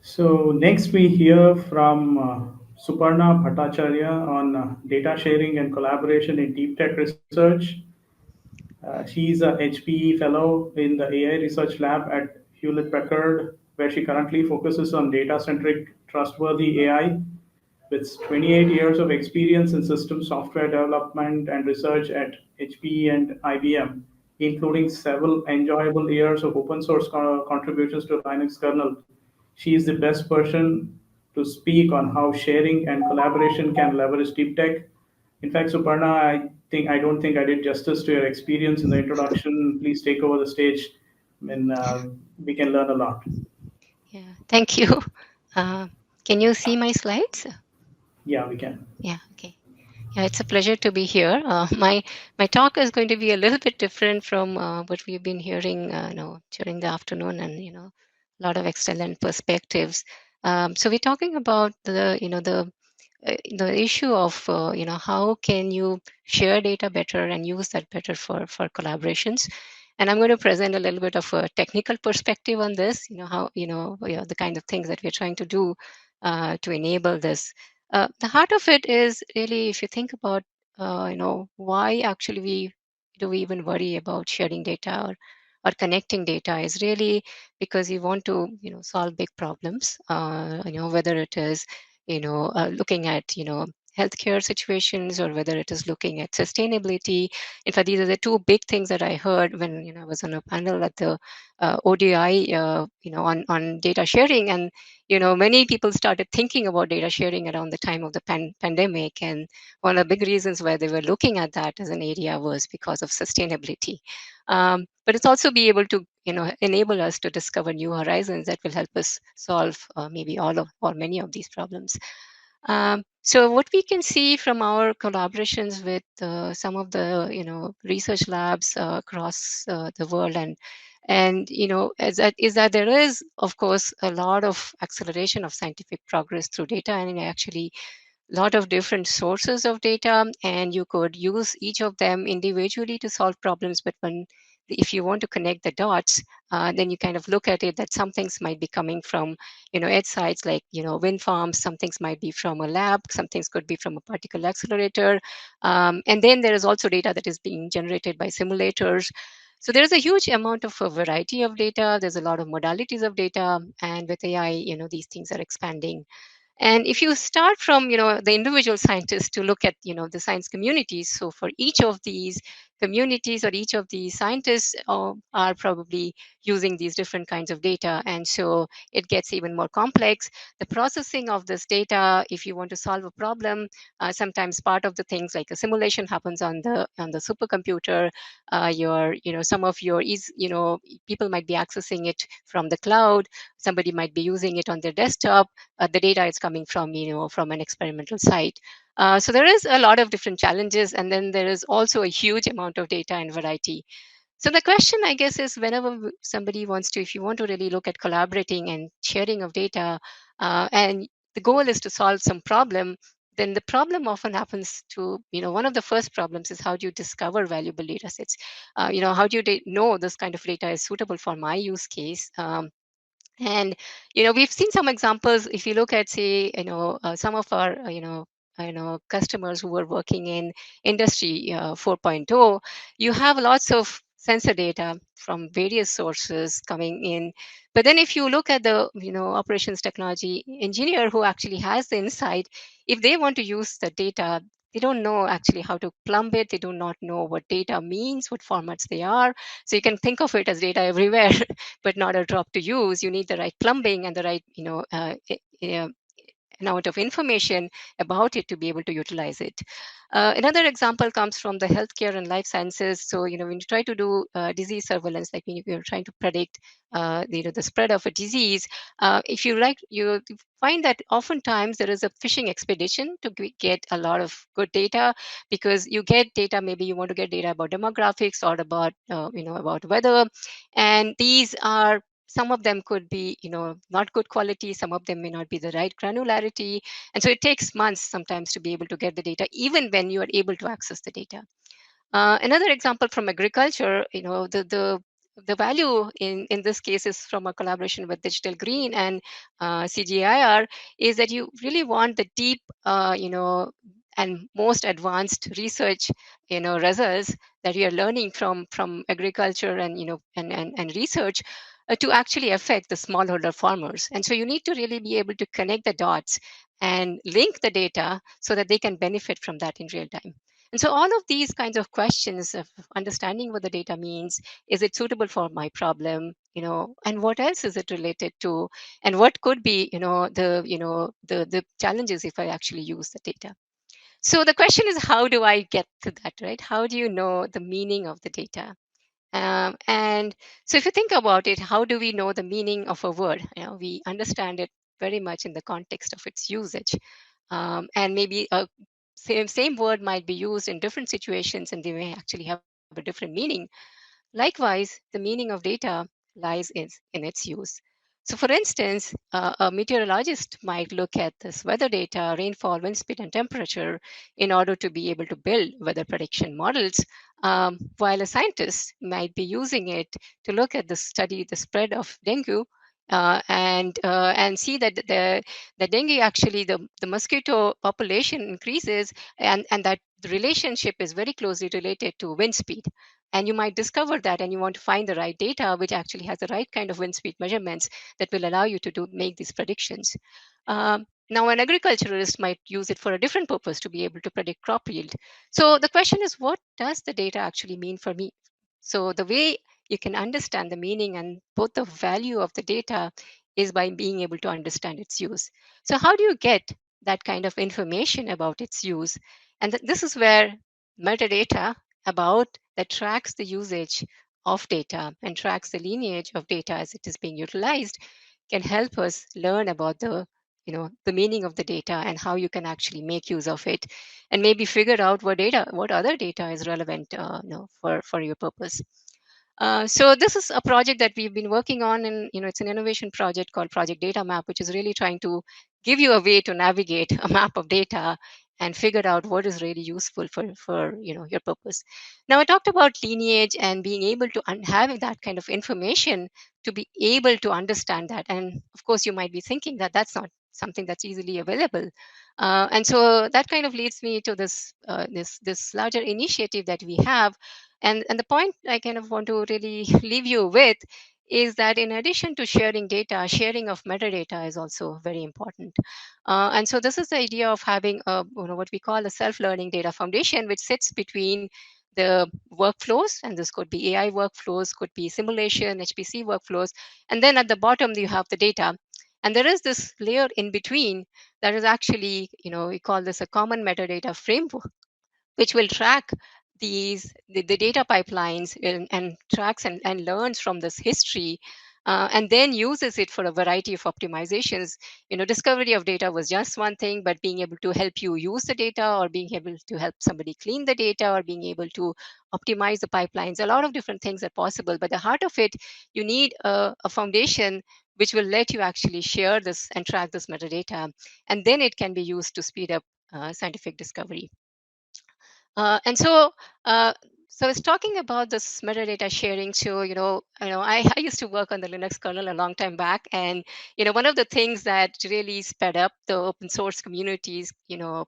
So next we hear from Suparna Bhattacharya on data sharing and collaboration in deep tech research. She's a HPE fellow in the AI research lab at Hewlett Packard, where she currently focuses on data-centric, trustworthy AI. With 28 years of experience in system software development and research at HPE and IBM, including several enjoyable years of open source contributions to Linux kernel, she is the best person to speak on how sharing and collaboration can leverage deep tech. In fact, Suparna, I don't think I did justice to your experience in the introduction. Please take over the stage. I mean, we can learn a lot. Yeah, thank you. Uh, can you see my slides? Yeah, we can. Yeah, okay. Yeah, it's a pleasure to be here. My talk is going to be a little bit different from what we've been hearing, during the afternoon, and a lot of excellent perspectives. So we're talking about the issue of how can you share data better and use that better for collaborations. And I'm going to present a little bit of a technical perspective on this. How the kind of things that we're trying to do to enable this. The heart of it is really, if you think about why actually we even worry about sharing data or connecting data, is really because you want to solve big problems. Whether it is looking at healthcare situations, or whether it is looking at sustainability. In fact, these are the two big things that I heard when I was on a panel at the ODI, on data sharing. And many people started thinking about data sharing around the time of the pandemic, and one of the big reasons why they were looking at that as an area was because of sustainability. But it's also be able to enable us to discover new horizons that will help us solve maybe all of or many of these problems. So what we can see from our collaborations with some of the research labs across the world, and is that there is, of course, a lot of acceleration of scientific progress through data, and actually lot of different sources of data, and you could use each of them individually to solve problems. But if you want to connect the dots, then you kind of look at it that some things might be coming from edge sites, like wind farms. Some things might be from a lab. Some things could be from a particle accelerator. And then there is also data that is being generated by simulators. So there's a huge amount of a variety of data. There's a lot of modalities of data, and with AI, these things are expanding. And if you start from the individual scientists to look at the science communities, so for each of these communities or each of these scientists are probably using these different kinds of data, and so it gets even more complex. The processing of this data, if you want to solve a problem, sometimes part of the things like a simulation happens on the supercomputer. Your some of your is people might be accessing it from the cloud. Somebody might be using it on their desktop. The data is coming from from an experimental site. So there is a lot of different challenges, and then there is also a huge amount of data and variety. So the question, I guess, is whenever somebody wants to, if you want to really look at collaborating and sharing of data, and the goal is to solve some problem, then the problem often happens to, one of the first problems is, how do you discover valuable data sets? How do you know this kind of data is suitable for my use case? And we've seen some examples. If you look at, say, some of our customers who are working in industry 4.0, you have lots of sensor data from various sources coming in. But then if you look at the operations technology engineer who actually has the insight, if they want to use the data, they don't know actually how to plumb it. They do not know what data means, what formats they are. So you can think of it as data everywhere but not a drop to use. You need the right plumbing and the right amount of information about it to be able to utilize it. Another example comes from the healthcare and life sciences. So, when you try to do disease surveillance, like when you're trying to predict, the spread of a disease, if you find that oftentimes there is a fishing expedition to get a lot of good data, because you get data, maybe you want to get data about demographics or about, about weather. And these are, some of them could be not good quality, some of them may not be the right granularity, and so it takes months sometimes to be able to get the data, even when you are able to access the data. Another example from agriculture, the the value in this case is from a collaboration with Digital Green and CGIAR, is that you really want the deep, and most advanced research, results that you're learning from agriculture and, and research to actually affect the smallholder farmers. And so you need to really be able to connect the dots and link the data so that they can benefit from that in real time. And so all of these kinds of questions of understanding what the data means, is it suitable for my problem, and what else is it related to, and what could be, the challenges if I actually use the data. So the question is, how do I get to that, right? How do you know the meaning of the data? And so if you think about it, how do we know the meaning of a word? We understand it very much in the context of its usage. And maybe a same word might be used in different situations and they may actually have a different meaning. Likewise, the meaning of data lies in its use. So, for instance, a meteorologist might look at this weather data, rainfall, wind speed, and temperature in order to be able to build weather prediction models, while a scientist might be using it to look at study the spread of dengue. And see that the dengue actually the mosquito population increases, and that the relationship is very closely related to wind speed. And you might discover that, and you want to find the right data which actually has the right kind of wind speed measurements that will allow you to make these predictions. Now, an agriculturalist might use it for a different purpose to be able to predict crop yield. So the question is, what does the data actually mean for me? So the way you can understand the meaning and both the value of the data is by being able to understand its use. So how do you get that kind of information about its use? And this is where metadata about that tracks the usage of data and tracks the lineage of data as it is being utilized can help us learn about the meaning of the data and how you can actually make use of it, and maybe figure out what other data is relevant for your purpose. So this is a project that we've been working on, and it's an innovation project called Project Data Map, which is really trying to give you a way to navigate a map of data and figure out what is really useful for your purpose. Now, I talked about lineage and being able to having that kind of information to be able to understand that. And of course, you might be thinking that that's not something that's easily available. And so that kind of leads me to this larger initiative that we have. And the point I kind of want to really leave you with is that in addition to sharing data, sharing of metadata is also very important. And so this is the idea of having what we call a self-learning data foundation, which sits between the workflows, and this could be AI workflows, could be simulation, HPC workflows, and then at the bottom you have the data. And there is this layer in between that is actually, we call this a common metadata framework, which will track the data pipelines and tracks and learns from this history, and then uses it for a variety of optimizations. Discovery of data was just one thing, but being able to help you use the data, or being able to help somebody clean the data, or being able to optimize the pipelines, a lot of different things are possible. But the heart of it, you need a foundation which will let you actually share this and track this metadata, and then it can be used to speed up scientific discovery. And so, so I was talking about this metadata sharing. So, I used to work on the Linux kernel a long time back, and one of the things that really sped up the open source community's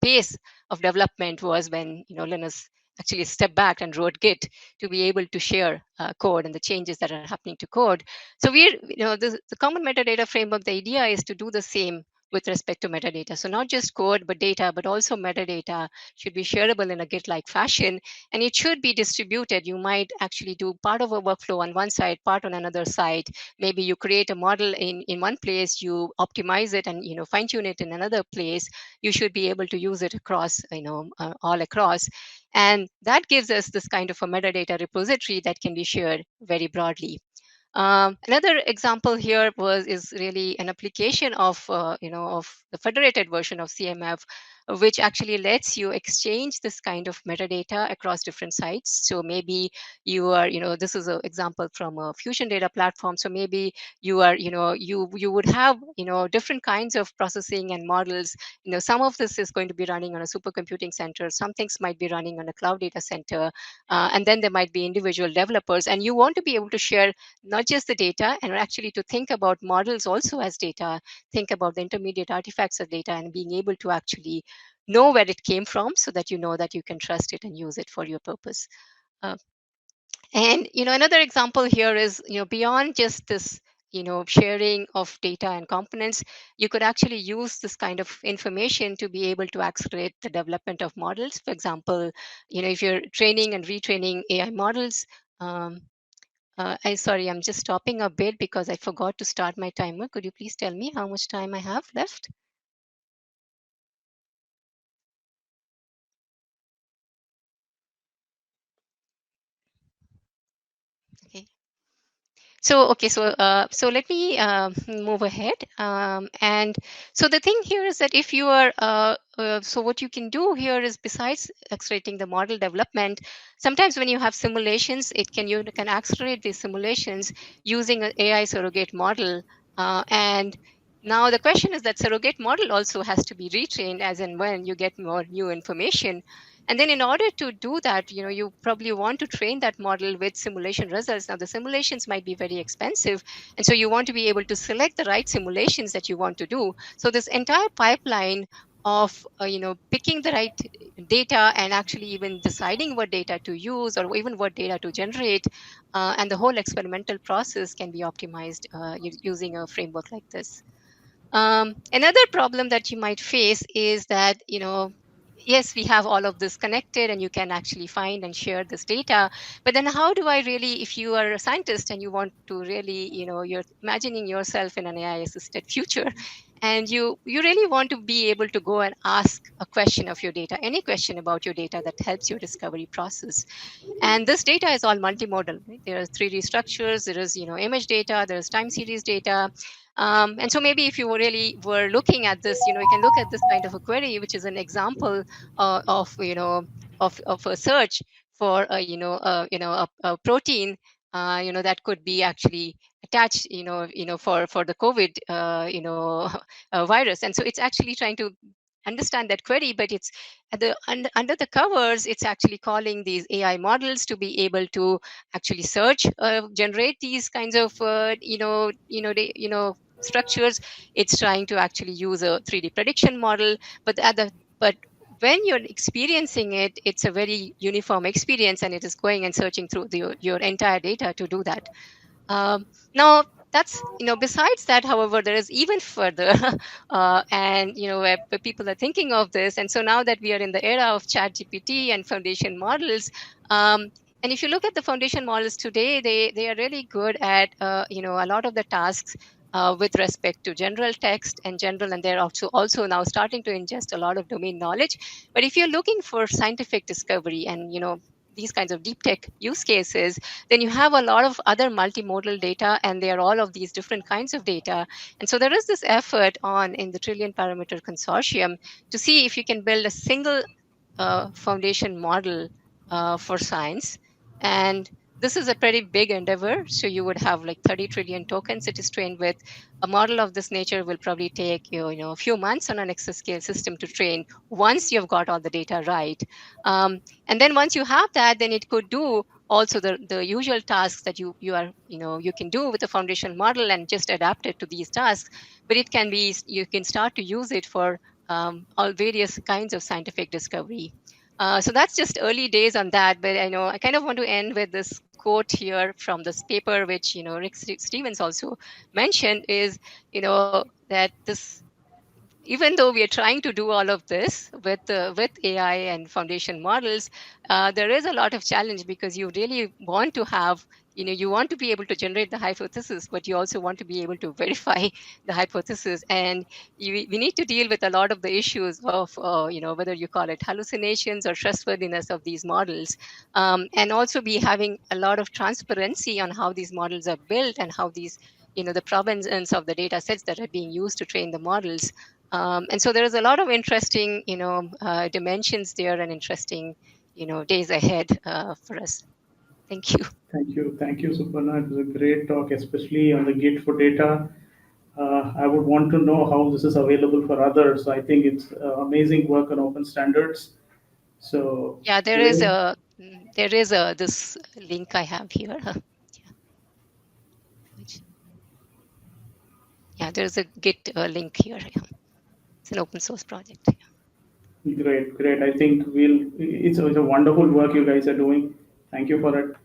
pace of development was when Linux actually stepped back and wrote Git to be able to share code and the changes that are happening to code. So the common metadata framework, the idea is to do the same with respect to metadata. So not just code, but data, but also metadata should be shareable in a Git-like fashion, and it should be distributed. You might actually do part of a workflow on one side, part on another side. Maybe you create a model in one place, you optimize it and fine-tune it in another place. You should be able to use it across, all across. And that gives us this kind of a metadata repository that can be shared very broadly. Another example here is really an application of of the federated version of CMF, which actually lets you exchange this kind of metadata across different sites. So maybe you are, this is an example from a Fusion data platform. So maybe you are, you would have, different kinds of processing and models. Some of this is going to be running on a supercomputing center. Some things might be running on a cloud data center. And then there might be individual developers. And you want to be able to share not just the data, and actually to think about models also as data, think about the intermediate artifacts of data, and being able to actually know where it came from, so that you know that you can trust it and use it for your purpose. Uh, and another example here is, beyond just this, sharing of data and components, you could actually use this kind of information to be able to accelerate the development of models. For example, if you're training and retraining AI models, sorry, I'm just stopping a bit because I forgot to start my timer. Could you please tell me how much time I have left? Okay. So let me move ahead. And so the thing here is that if you are, so what you can do here is, besides accelerating the model development, sometimes when you have simulations, you can accelerate these simulations using an AI surrogate model. And now the question is that surrogate model also has to be retrained as and when you get more new information. And then in order to do that, you probably want to train that model with simulation results. Now, the simulations might be very expensive. And so you want to be able to select the right simulations that you want to do. So this entire pipeline of, picking the right data, and actually even deciding what data to use, or even what data to generate, and the whole experimental process can be optimized using a framework like this. Another problem that you might face is that, yes, we have all of this connected and you can actually find and share this data. But then how do I really, if you are a scientist and you want to really, you're imagining yourself in an AI assisted future, and you really want to be able to go and ask a question of your data, any question about your data that helps your discovery process. And this data is all multimodal, right? There are 3D structures, there is, image data, there's time series data. And so maybe if you really were looking at this, you can look at this kind of a query, which is an example of, of a search for, a protein, that could be actually attached, for the COVID, virus. And so it's actually trying to understand that query, but it's under the covers, it's actually calling these AI models to be able to actually search, generate these kinds of, structures. It's trying to actually use a 3D prediction model, but when you're experiencing it, it's a very uniform experience, and it is going and searching through your entire data to do that. Now, that's, besides that, however, there is even further, and, where people are thinking of this. And so now that we are in the era of ChatGPT and foundation models, and if you look at the foundation models today, they are really good at, a lot of the tasks with respect to general text and general, and they're also now starting to ingest a lot of domain knowledge. But if you're looking for scientific discovery and, these kinds of deep tech use cases, then you have a lot of other multimodal data, and they are all of these different kinds of data. And so there is this effort on in the Trillion Parameter Consortium to see if you can build a single foundation model for science. And this is a pretty big endeavor. So you would have like 30 trillion tokens it is trained with. A model of this nature will probably take a few months on an exascale system to train once you've got all the data right. And then once you have that, then it could do also the usual tasks that you can do with the foundation model, and just adapt it to these tasks. But it can be, you can start to use it for all various kinds of scientific discovery. So that's just early days on that. But I kind of want to end with this quote here from this paper, which Rick Stevens also mentioned, is that this, even though we are trying to do all of this with AI and foundation models, there is a lot of challenge, because you really want to have, you want to be able to generate the hypothesis, but you also want to be able to verify the hypothesis. And we need to deal with a lot of the issues of, whether you call it hallucinations or trustworthiness of these models, and also be having a lot of transparency on how these models are built, and how these, the provenance of the data sets that are being used to train the models. And so there is a lot of interesting, dimensions there and interesting, days ahead for us. Thank you. Thank you, Suparna. It was a great talk, especially on the Git for data. I would want to know how this is available for others. I think it's amazing work on open standards. So Yeah, great. there is a this link I have here. Yeah, which yeah, there is a Git link here. Yeah. It's an open source project. Great, great. I think it's a wonderful work you guys are doing. Thank you for it.